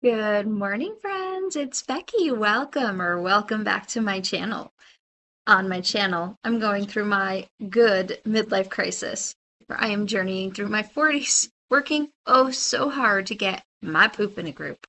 Good morning, friends. It's Becky. Welcome back to my channel. On my channel, I'm going through my good midlife crisis, where I am journeying through my 40s, working oh so hard to get my poop in a group.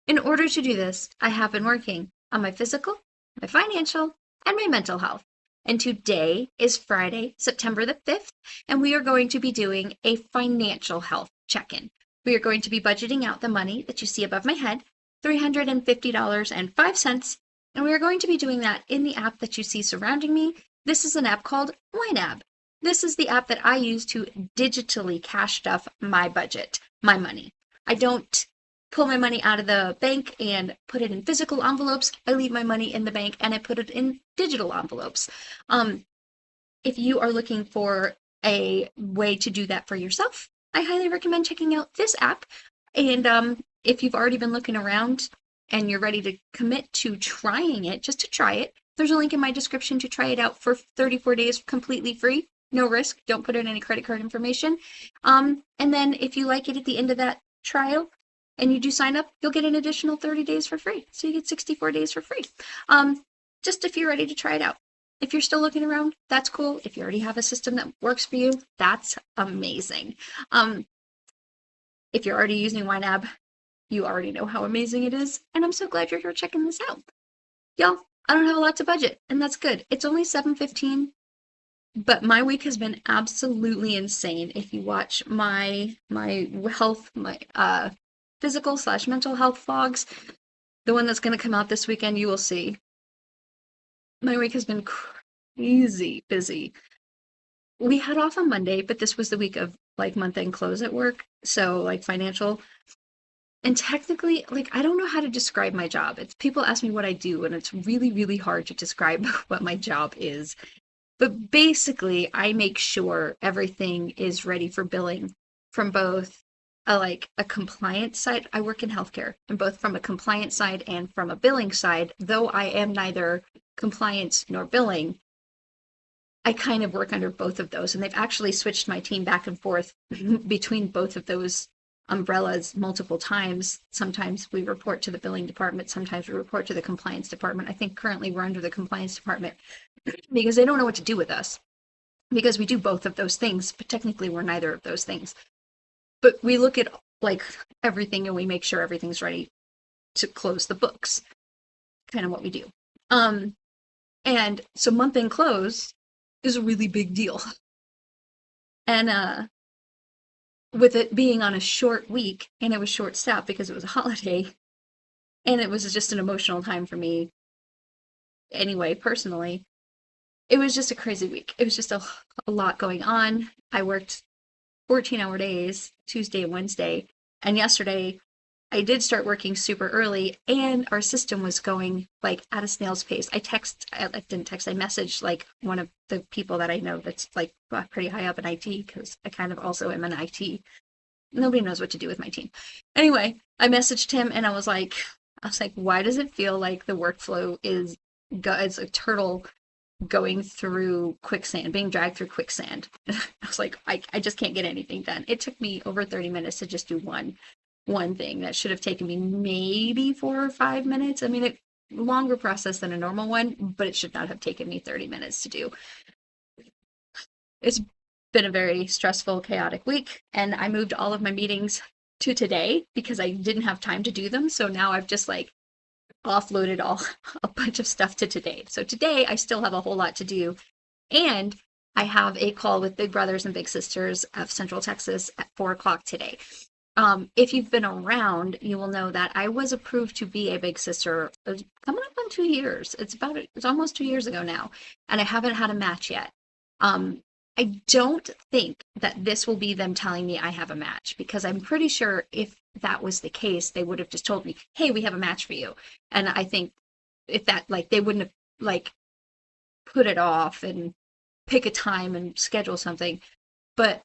In order to do this, I have been working on my physical, my financial, and my mental health. And today is Friday, September the 5th, and we are going to be doing a financial health check-in. We are going to be budgeting out the money that you see above my head, $350.05, and we are going to be doing that in the app that you see surrounding me. This is an app called YNAB. This is the app that I use to digitally cash stuff my budget, my money. I don't pull my money out of the bank and put it in physical envelopes. I leave my money in the bank and I put it in digital envelopes. Um, if you are looking for a way to do that for yourself, I highly recommend checking out this app. And if you've already been looking around and you're ready to commit to trying it, just to try it, there's a link in my description to try it out for 34 days completely free. No risk. Don't put in any credit card information. And then if you like it at the end of that trial, and you do sign up, you'll get an additional 30 days for free. So you get 64 days for free. Just if you're ready to try it out. If you're still looking around, that's cool. If you already have a system that works for you, that's amazing. If you're already using YNAB, you already know how amazing it is. And I'm so glad you're here checking this out. Y'all, I don't have a lot to budget, and that's good. It's only 7:15, but my week has been absolutely insane. If you watch my health, my physical/mental health vlogs, the one that's going to come out this weekend, you will see. My week has been crazy busy. We had off on Monday, but this was the week of like month-end close at work, so like financial. And technically, like I don't know how to describe my job. It's people ask me what I do, and it's really, really hard to describe what my job is. But basically, I make sure everything is ready for billing from both a compliance side. I work in healthcare, and both from a compliance side and from a billing side, though I am neither compliance nor billing, I kind of work under both of those. And they've actually switched my team back and forth between both of those umbrellas multiple times. Sometimes we report to the billing department, sometimes we report to the compliance department. I think currently we're under the compliance department because they don't know what to do with us because we do both of those things, but technically we're neither of those things. But we look at like everything and we make sure everything's ready to close the books. Kind of what we do. And so month end close is a really big deal. And with it being on a short week, and it was short staffed because it was a holiday, and it was just an emotional time for me anyway, personally. It was just a crazy week. It was just a lot going on. I worked 14-hour days, Tuesday and Wednesday, and yesterday I did start working super early, and our system was going like at a snail's pace. I messaged like one of the people that I know that's like pretty high up in IT because I kind of also am in IT. Nobody knows what to do with my team. Anyway, I messaged him and I was like, why does it feel like the workflow is a turtle going through quicksand, being dragged through quicksand? I was like, I just can't get anything done. It took me over 30 minutes to just do one thing that should have taken me maybe 4 or 5 minutes. I mean, it longer process than a normal one, but it should not have taken me 30 minutes to do. It's been a very stressful, chaotic week, and I moved all of my meetings to today because I didn't have time to do them. So now I've just like offloaded a bunch of stuff to today. So today I still have a whole lot to do, and I have a call with Big Brothers and Big Sisters of Central Texas at 4 o'clock today. If you've been around, you will know that I was approved to be a Big Sister coming up on 2 years. It's almost 2 years ago now, and I haven't had a match yet. I don't think that this will be them telling me I have a match, because I'm pretty sure if that was the case, they would have just told me, hey, we have a match for you. And I think if that, like, they wouldn't have like put it off and pick a time and schedule something, but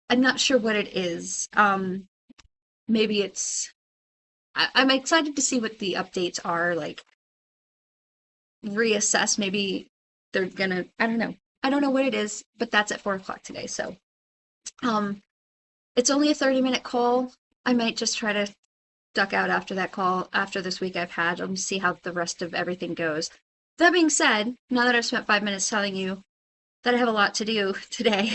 I'm not sure what it is. Maybe I'm excited to see what the updates are, like reassess. Maybe they're gonna, I don't know. I don't know what it is, but that's at 4 o'clock today. So, it's only a 30-minute call. I might just try to duck out after that call, after this week I've had, see how the rest of everything goes. That being said, now that I've spent 5 minutes telling you that I have a lot to do today,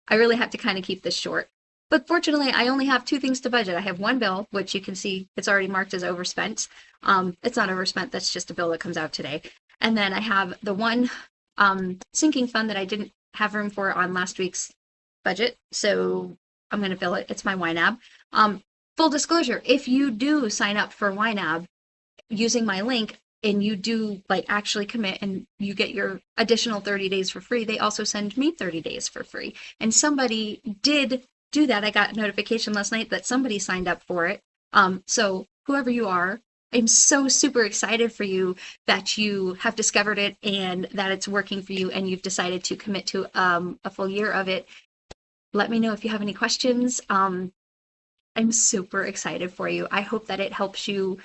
I really have to kind of keep this short. But fortunately, I only have two things to budget. I have one bill, which you can see it's already marked as overspent. It's not overspent, that's just a bill that comes out today. And then I have the one sinking fund that I didn't have room for on last week's budget. So I'm going to fill it. It's my YNAB. Full disclosure, if you do sign up for YNAB using my link, and you do like actually commit and you get your additional 30 days for free, they also send me 30 days for free. And somebody did do that. I got a notification last night that somebody signed up for it. So whoever you are, I'm so super excited for you that you have discovered it and that it's working for you and you've decided to commit to a full year of it. Let me know if you have any questions. I'm super excited for you. I hope that it helps you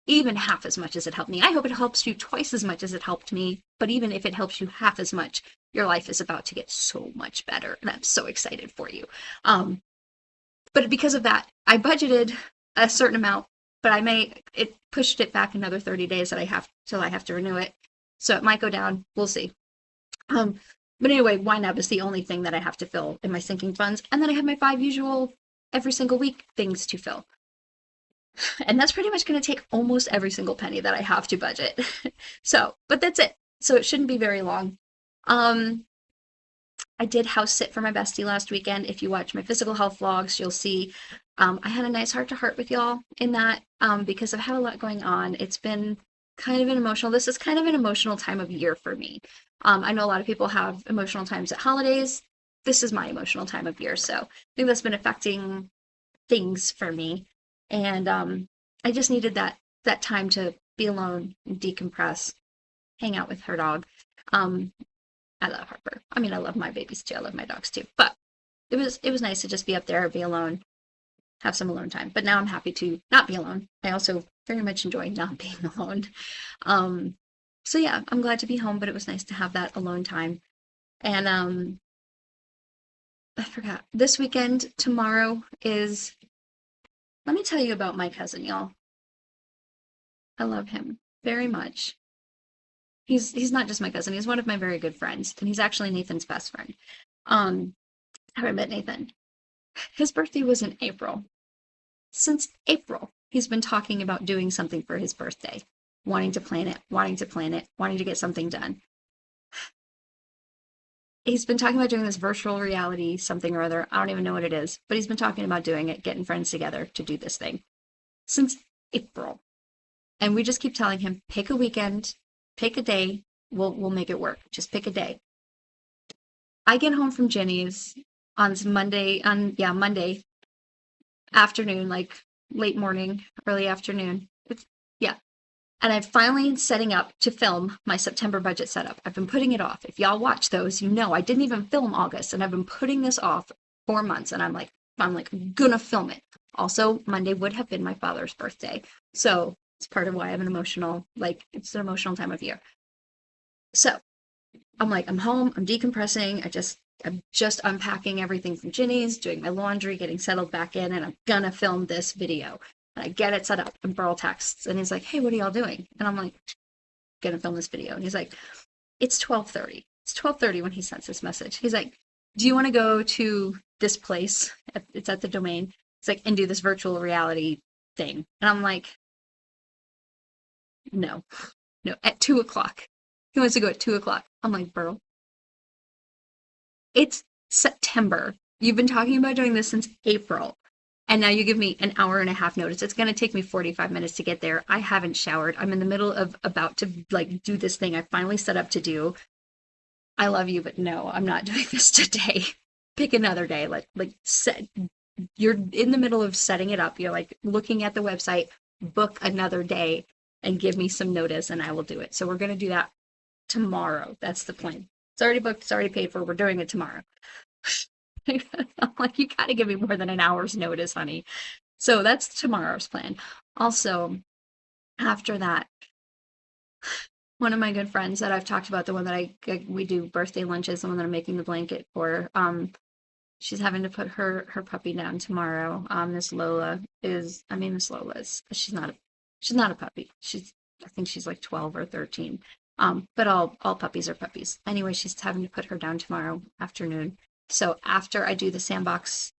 even half as much as it helped me. I hope it helps you twice as much as it helped me. But even if it helps you half as much, your life is about to get so much better. And I'm so excited for you. But because of that, I budgeted a certain amount, but it pushed it back another 30 days that till I have to renew it. So it might go down. We'll see. But anyway, YNAB is the only thing that I have to fill in my sinking funds. And then I have my 5 usual every single week things to fill. And that's pretty much going to take almost every single penny that I have to budget. But that's it. So it shouldn't be very long. I did house sit for my bestie last weekend. If you watch my physical health vlogs, you'll see I had a nice heart to heart with y'all in that because I've had a lot going on. It's been kind of this is kind of an emotional time of year for me. I know a lot of people have emotional times at holidays. This is my emotional time of year. So I think that's been affecting things for me. And I just needed that time to be alone and decompress, hang out with her dog. I love Harper. I mean, I love my babies too. I love my dogs too. But it was nice to just be up there, be alone, have some alone time. But now I'm happy to not be alone. I also very much enjoy not being alone. So yeah, I'm glad to be home, but it was nice to have that alone time. And I forgot. This weekend, tomorrow is. Let me tell you about my cousin, y'all. I love him very much. He's not just my cousin, he's one of my very good friends, and he's actually Nathan's best friend. I haven't met Nathan. His birthday was in April. Since April, he's been talking about doing something for his birthday, wanting to plan it, wanting to get something done. He's been talking about doing this virtual reality something or other. I don't even know what it is, but he's been talking about doing it, getting friends together to do this thing since April. And we just keep telling him, pick a weekend, pick a day, we'll make it work. Just pick a day. I get home from Jenny's on Monday afternoon, like late morning, early afternoon. And I'm finally setting up to film my September budget setup. I've been putting it off. If y'all watch those, you know I didn't even film August, and I've been putting this off 4 months. And I'm gonna film it. Also, Monday would have been my father's birthday, so it's part of why I'm it's an emotional time of year. So I'm home. I'm decompressing. I'm just unpacking everything from Ginny's, doing my laundry, getting settled back in, and I'm gonna film this video. And I get it set up, and Burl texts, and he's like, hey, what are y'all doing? And I'm like, gonna film this video. And he's like, it's 12:30. It's 12:30 when he sends this message. He's like, do you want to go to this place? It's at the Domain. It's like, and do this virtual reality thing. And I'm like, no, at 2:00. He wants to go at 2:00. I'm like, Burl, it's September. You've been talking about doing this since April. And now you give me an hour and a half notice. It's going to take me 45 minutes to get there. I haven't showered. I'm in the middle of about to do this thing I finally set up to do. I love you, but no, I'm not doing this today. Pick another day. You're in the middle of setting it up. You're looking at the website, book another day and give me some notice and I will do it. So we're going to do that tomorrow. That's the plan. It's already booked. It's already paid for. We're doing it tomorrow. I'm like, you gotta give me more than an hour's notice, honey. So that's tomorrow's plan. Also, after that, one of my good friends that I've talked about, the one that we do birthday lunches, the one that I'm making the blanket for, She's having to put her puppy down tomorrow. Miss Lola is she's not a puppy. I think she's like 12 or 13. But all puppies are puppies. Anyway, she's having to put her down tomorrow afternoon. So after I do the sandbox,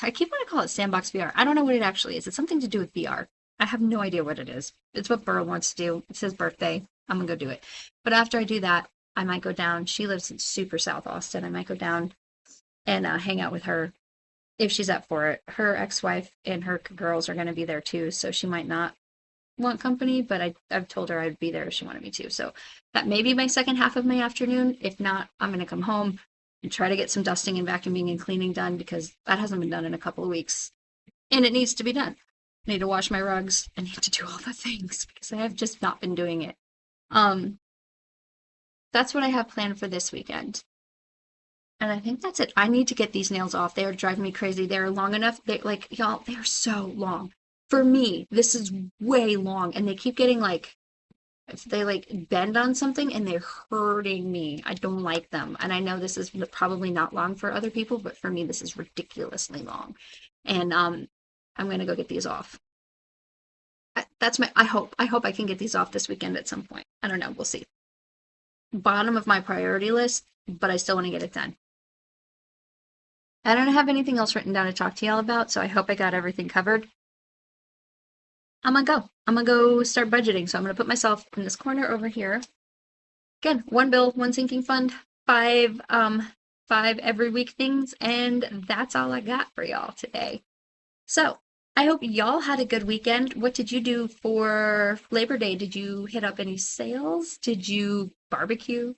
I keep wanting to call it sandbox VR. I don't know what it actually is. It's something to do with VR. I have no idea what it is. It's what Burl wants to do. It's his birthday. I'm gonna go do it. But after I do that, I might go down. She lives in super South Austin. I might go down and hang out with her if she's up for it. Her ex-wife and her girls are going to be there too, so she might not want company, but I've told her I'd be there if she wanted me to. So that may be my second half of my afternoon. If not, I'm going to come home and try to get some dusting and vacuuming and cleaning done because that hasn't been done in a couple of weeks. And it needs to be done. I need to wash my rugs. I need to do all the things because I have just not been doing it. That's what I have planned for this weekend. And I think that's it. I need to get these nails off. They are driving me crazy. They're long enough. Y'all, they're so long. For me, this is way long. And they keep getting if they bend on something and they're hurting me. I don't like them. And I know this is probably not long for other people, but for me, this is ridiculously long. And I'm going to go get these off. I hope I can get these off this weekend at some point. I don't know. We'll see. Bottom of my priority list, but I still want to get it done. I don't have anything else written down to talk to y'all about, so I hope I got everything covered. I'm gonna go start budgeting. So I'm gonna put myself in this corner over here. Again, one bill, one sinking fund, five every week things, and that's all I got for y'all today. So I hope y'all had a good weekend. What did you do for Labor Day? Did you hit up any sales? Did you barbecue?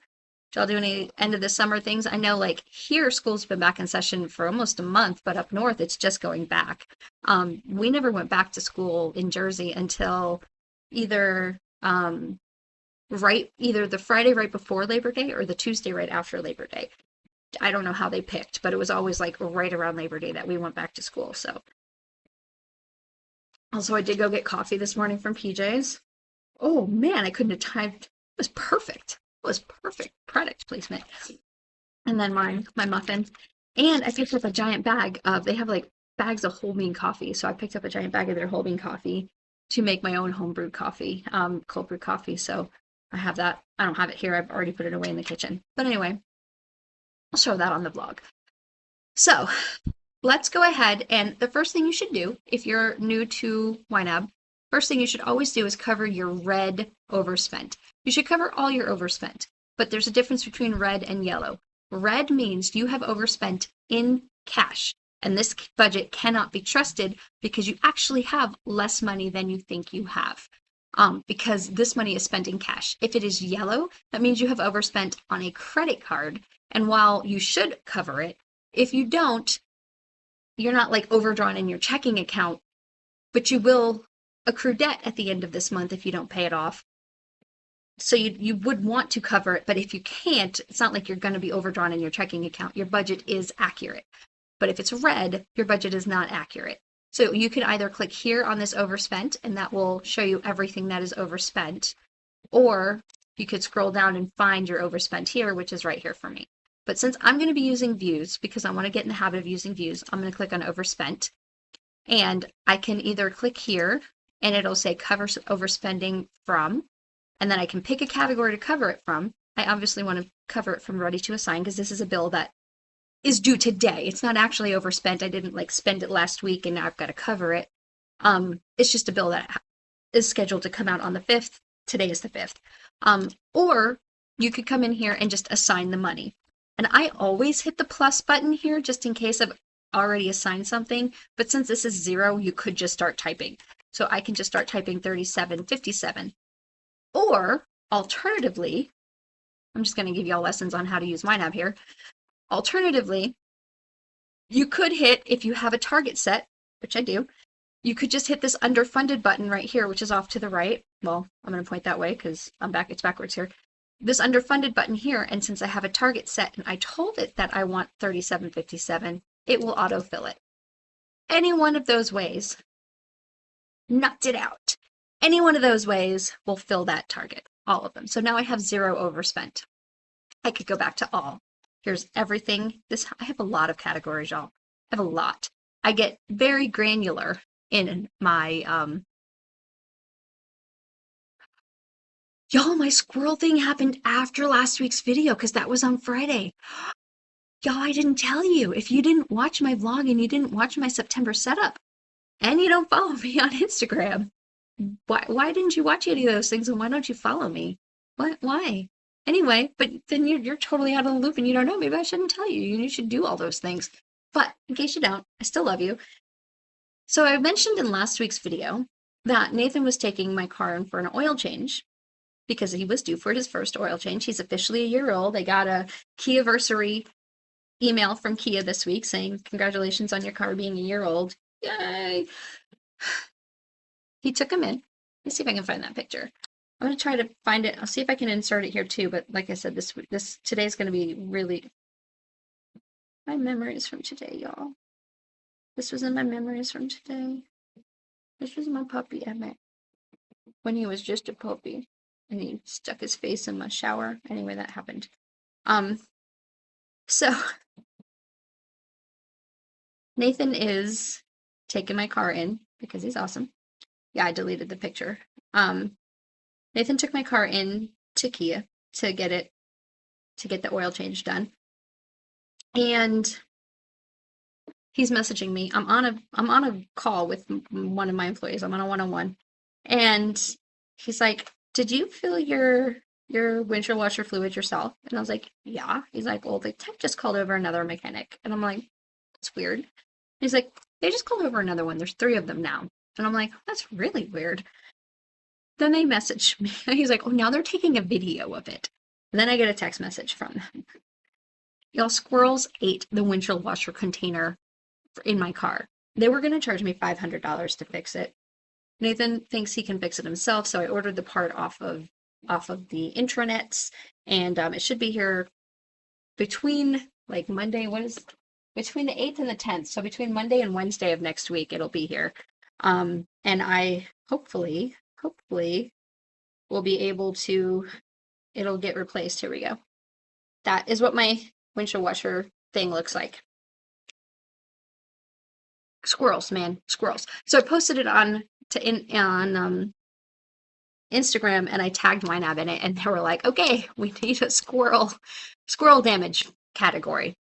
Did y'all do any end of the summer things? I know here school's been back in session for almost a month, but up north it's just going back. We never went back to school in Jersey until either the Friday right before Labor Day or the Tuesday right after Labor Day. I don't know how they picked, but it was always right around Labor Day that we went back to school. So also I did go get coffee this morning from PJ's. Oh man, I couldn't have timed. It was perfect. Was perfect product placement. And then my muffin. And I picked up a giant bag of, they have bags of whole bean coffee. So I picked up a giant bag of their whole bean coffee to make my own home brewed coffee, cold brew coffee. So I have that. I don't have it here. I've already put it away in the kitchen. But anyway, I'll show that on the vlog. So let's go ahead. And the first thing you should do if you're new to YNAB, first thing you should always do is cover your red overspent. You should cover all your overspent, but there's a difference between red and yellow. Red means you have overspent in cash, and this budget cannot be trusted because you actually have less money than you think you have, because this money is spent in cash. If it is yellow, that means you have overspent on a credit card, and while you should cover it, if you don't, you're not overdrawn in your checking account, but you will accrue debt at the end of this month if you don't pay it off. So you would want to cover it, but if you can't, it's not like you're going to be overdrawn in your checking account. Your budget is accurate. But if it's red, your budget is not accurate. So you can either click here on this overspent, and that will show you everything that is overspent, or you could scroll down and find your overspent here, which is right here for me. But since I'm going to be using views, because I want to get in the habit of using views, I'm going to click on overspent, and I can either click here, and it'll say cover overspending from, and then I can pick a category to cover it from. I obviously want to cover it from ready to assign because this is a bill that is due today. It's not actually overspent. I didn't spend it last week and now I've got to cover it. It's just a bill that is scheduled to come out on the 5th. Today is the 5th. Or you could come in here and just assign the money. And I always hit the plus button here just in case I've already assigned something. But since this is 0, you could just start typing. So I can just start typing 3757. Or alternatively, I'm just going to give y'all lessons on how to use YNAB here. Alternatively, you could hit, if you have a target set, which I do, you could just hit this underfunded button right here, which is off to the right. Well, I'm going to point that way because it's backwards here. This underfunded button here, and since I have a target set and I told it that I want 3757, it will autofill it. Any one of those ways, knocked it out. Any one of those ways will fill that target, all of them. So now I have 0 overspent. I could go back to all. Here's everything. I have a lot of categories, y'all. I have a lot. I get very granular in my y'all, my squirrel thing happened after last week's video because that was on Friday. Y'all, I didn't tell you. If you didn't watch my vlog and you didn't watch my September setup and you don't follow me on Instagram, why didn't you watch any of those things and why don't you follow me? What? Why? Anyway, but then you're totally out of the loop and you don't know. Maybe I shouldn't tell you. You should do all those things. But in case you don't, I still love you. So I mentioned in last week's video that Nathan was taking my car in for an oil change because he was due for his first oil change. He's officially a year old. I got a Kiaversary email from Kia this week saying, congratulations on your car being a year old. Yay! He took him in. Let me see if I can find that picture. I'm going to try to find it. I'll see if I can insert it here too, but like I said, today's going to be really my memories from today, y'all. This was in my memories from today. This was my puppy Emmett when he was just a puppy and he stuck his face in my shower. Anyway, that happened. So Nathan is taking my car in because he's awesome. Yeah, I deleted the picture. Nathan took my car in to Kia to get the oil change done. And he's messaging me. I'm on a call with one of my employees. I'm on a one-on-one. And he's like, "Did you fill your windshield washer fluid yourself?" And I was like, "Yeah." He's like, "Well, the tech just called over another mechanic." And I'm like, "That's weird." He's like, "They just called over another one. There's 3 of them now." And I'm like, "That's really weird." Then they message me. He's like, "Oh, now they're taking a video of it." And then I get a text message from them. Y'all, squirrels ate the windshield washer container in my car. They were going to charge me $500 to fix it. Nathan thinks he can fix it himself, so I ordered the part off of the intranets, and it should be here between like Monday. Between the 8th and the 10th? So between Monday and Wednesday of next week, it'll be here. And I hopefully will be able to. It'll get replaced. Here we go. That is what my windshield washer thing looks like. Squirrels, man, squirrels. So I posted it on Instagram and I tagged YNAB in it, and they were like, "Okay, we need a squirrel damage category."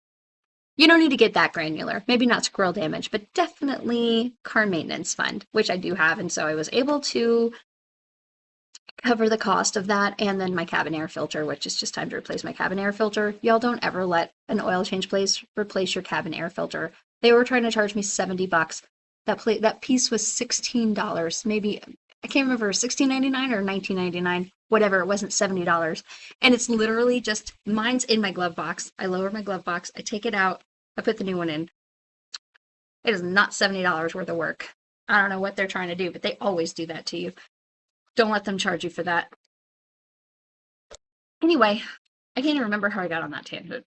You don't need to get that granular. Maybe not squirrel damage, but definitely car maintenance fund, which I do have, and so I was able to cover the cost of that, and then my cabin air filter, which is just time to replace my cabin air filter. Y'all don't ever let an oil change place replace your cabin air filter. They were trying to charge me $70. That piece was $16, maybe. I can't remember, $16.99 or $19.99, whatever. It wasn't $70, and it's literally just mine's in my glove box. I lower my glove box, I take it out, I put the new one in. It is not $70 worth of work. I don't know what they're trying to do, but they always do that to you. Don't let them charge you for that. Anyway, I can't even remember how I got on that tangent.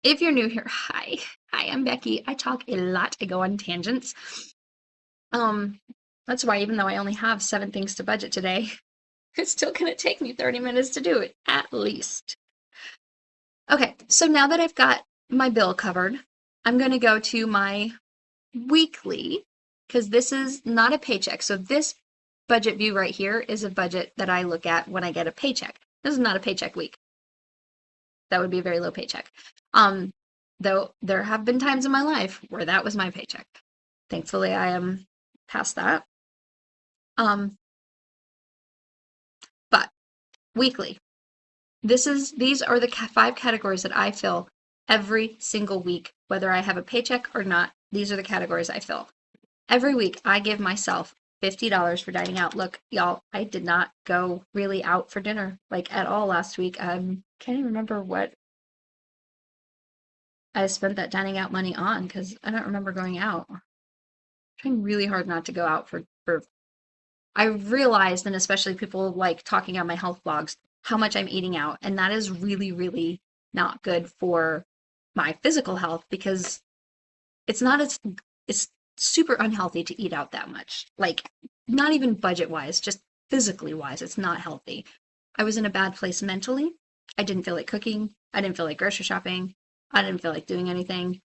If you're new here, hi, I'm Becky. I talk a lot. I go on tangents. That's why even though I only have 7 things to budget today, it's still gonna take me 30 minutes to do it, at least. Okay, so now that I've got my bill covered, I'm gonna go to my weekly, because this is not a paycheck. So this budget view right here is a budget that I look at when I get a paycheck. This is not a paycheck week. That would be a very low paycheck. Though there have been times in my life where that was my paycheck. Thankfully, I am past that. But weekly, these are the 5 categories that I fill every single week, whether I have a paycheck or not. These are the categories I fill. Every week, I give myself $50 for dining out. Look, y'all, I did not go really out for dinner, like at all last week. Can't even remember what I spent that dining out money on because I don't remember going out. I'm trying really hard not to go out for I realized, and especially people like talking on my health blogs, how much I'm eating out. And that is really, really not good for my physical health because it's super unhealthy to eat out that much. Like, not even budget wise, just physically wise, it's not healthy. I was in a bad place mentally. I didn't feel like cooking. I didn't feel like grocery shopping. I didn't feel like doing anything.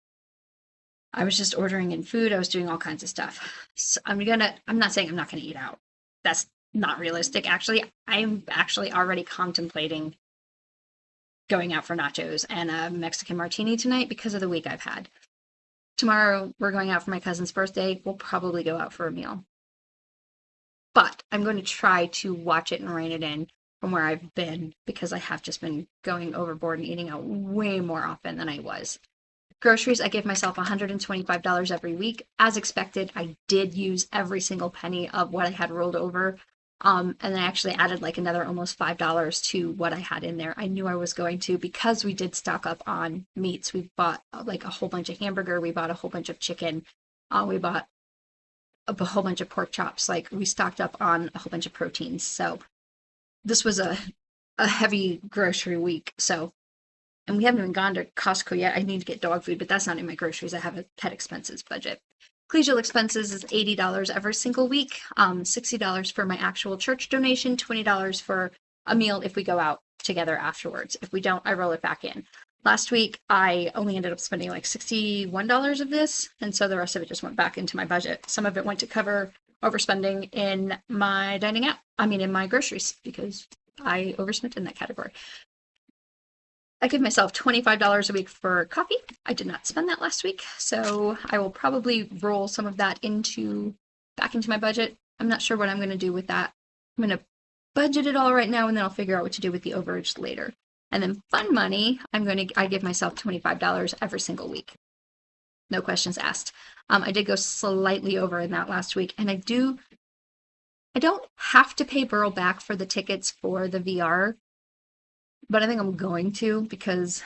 I was just ordering in food. I was doing all kinds of stuff. So I'm not saying I'm not gonna eat out. That's not realistic. Actually, I'm actually already contemplating going out for nachos and a Mexican martini tonight because of the week I've had. Tomorrow we're going out for my cousin's birthday. We'll probably go out for a meal. But I'm going to try to watch it and rein it in from where I've been because I have just been going overboard and eating out way more often than I was. Groceries, I give myself $125 every week. As expected, I did use every single penny of what I had rolled over. And I actually added like another almost $5 to what I had in there. I knew I was going to because we did stock up on meats. We bought like a whole bunch of hamburger. We bought a whole bunch of chicken. We bought a whole bunch of pork chops. Like we stocked up on a whole bunch of proteins. So this was a heavy grocery week. So, and we haven't even gone to Costco yet. I need to get dog food, but that's not in my groceries. I have a pet expenses budget. Collegial expenses is $80 every single week, $60 for my actual church donation, $20 for a meal if we go out together afterwards. If we don't, I roll it back in. Last week, I only ended up spending like $61 of this, and so the rest of it just went back into my budget. Some of it went to cover overspending in my dining out. I mean, in my groceries, because I overspent in that category. I give myself $25 a week for coffee. I did not spend that last week, so I will probably roll some of that back into my budget. I'm not sure what I'm going to do with that. I'm going to budget it all right now, and then I'll figure out what to do with the overage later. And then fun money, I give myself $25 every single week. No questions asked. I did go slightly over in that last week, and I don't have to pay Burl back for the tickets for the VR, but I think I'm going to because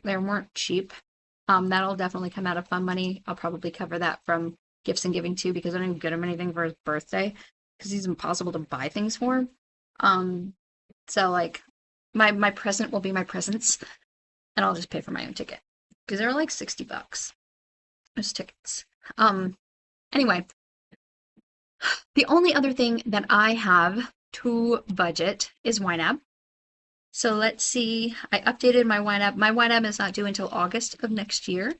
they weren't cheap. That'll definitely come out of fun money. I'll probably cover that from gifts and giving too because I didn't get him anything for his birthday because he's impossible to buy things for. So like my present will be my presents and I'll just pay for my own ticket because they're like $60 those tickets. Anyway, the only other thing that I have to budget is YNAB. So let's see, I updated my YNAB. My YNAB is not due until August of next year.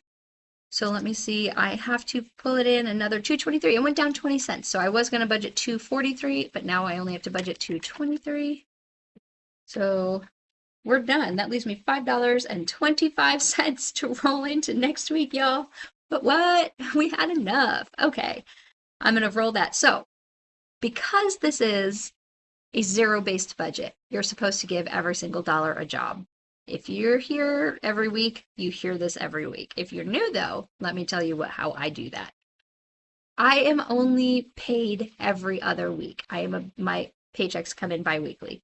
So let me see, I have to pull it in another $2.23. It went down 20 cents. So I was going to budget $2.43, but now I only have to budget $2.23. So we're done. That leaves me $5.25 to roll into next week, y'all. But what? We had enough. Okay, I'm going to roll that. So because this is a zero-based budget, you're supposed to give every single dollar a job. If you're here every week, you hear this every week. If you're new though, let me tell you how I do that. I am only paid every other week. My paychecks come in bi-weekly.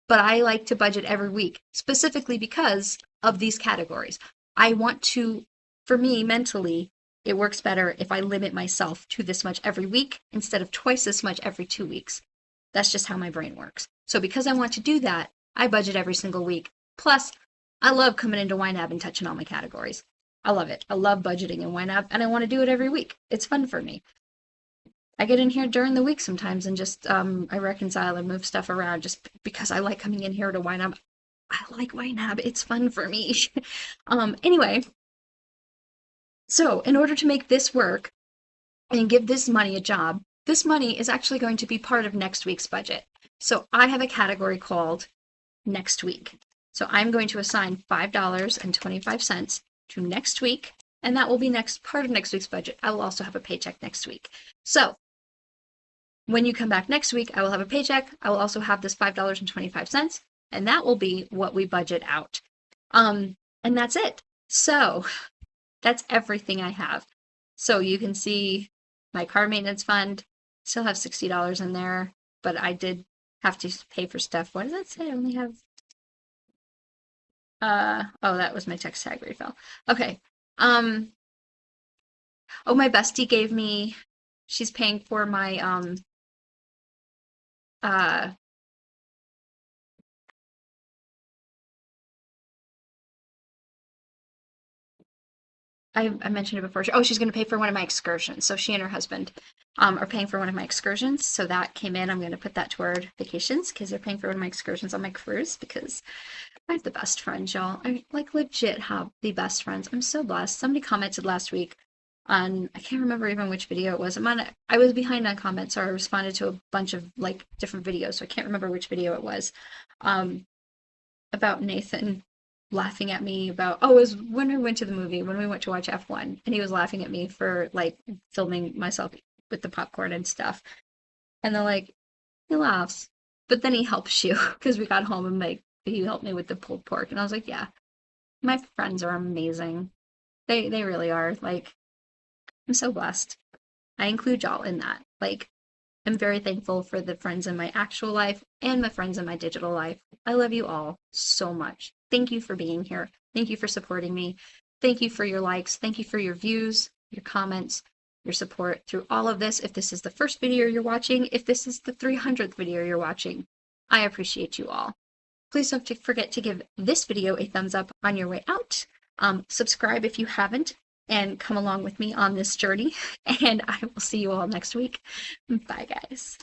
But I like to budget every week, specifically because of these categories. I want to, for me, mentally, it works better if I limit myself to this much every week instead of twice as much every 2 weeks. That's just how my brain works. So because I want to do that, I budget every single week. Plus, I love coming into YNAB and touching all my categories. I love it. I love budgeting in YNAB, and I want to do it every week. It's fun for me. I get in here during the week sometimes and just I reconcile and move stuff around just because I like coming in here to YNAB. I like YNAB. It's fun for me. Anyway, so in order to make this work and give this money a job, this money is actually going to be part of next week's budget. So I have a category called next week. So I'm going to assign $5.25 to next week, and that will be part of next week's budget. I will also have a paycheck next week. So when you come back next week, I will have a paycheck. I will also have this $5.25, and that will be what we budget out. And that's it. So that's everything I have. So you can see my car maintenance fund, still have $60 in there, but I did have to pay for stuff. What does that say? I only have, oh, that was my text tag refill. Okay. Oh, my bestie gave me, she's paying for my, uh, I mentioned it before. She's going to pay for one of my excursions. So she and her husband are paying for one of my excursions. So that came in. I'm going to put that toward vacations because they're paying for one of my excursions on my cruise because I have the best friends, y'all. I like legit have the best friends. I'm so blessed. Somebody commented last week on, I can't remember even which video it was. I was behind on comments, so I responded to a bunch of like different videos. So I can't remember which video it was. Um, about Nathan laughing at me about, oh, it was when we went to the movie, when we went to watch F1, and he was laughing at me for like filming myself with the popcorn and stuff. And they're like, he laughs, but then he helps you because we got home and like he helped me with the pulled pork, and I was like, yeah, my friends are amazing. They really are. Like, I'm so blessed. I include y'all in that. Like, I'm very thankful for the friends in my actual life and the friends in my digital life. I love you all so much. Thank you for being here. Thank you for supporting me. Thank you for your likes. Thank you for your views, your comments, your support through all of this. If this is the first video you're watching, if this is the 300th video you're watching, I appreciate you all. Please don't forget to give this video a thumbs up on your way out. Subscribe if you haven't, and come along with me on this journey. And I will see you all next week. Bye, guys.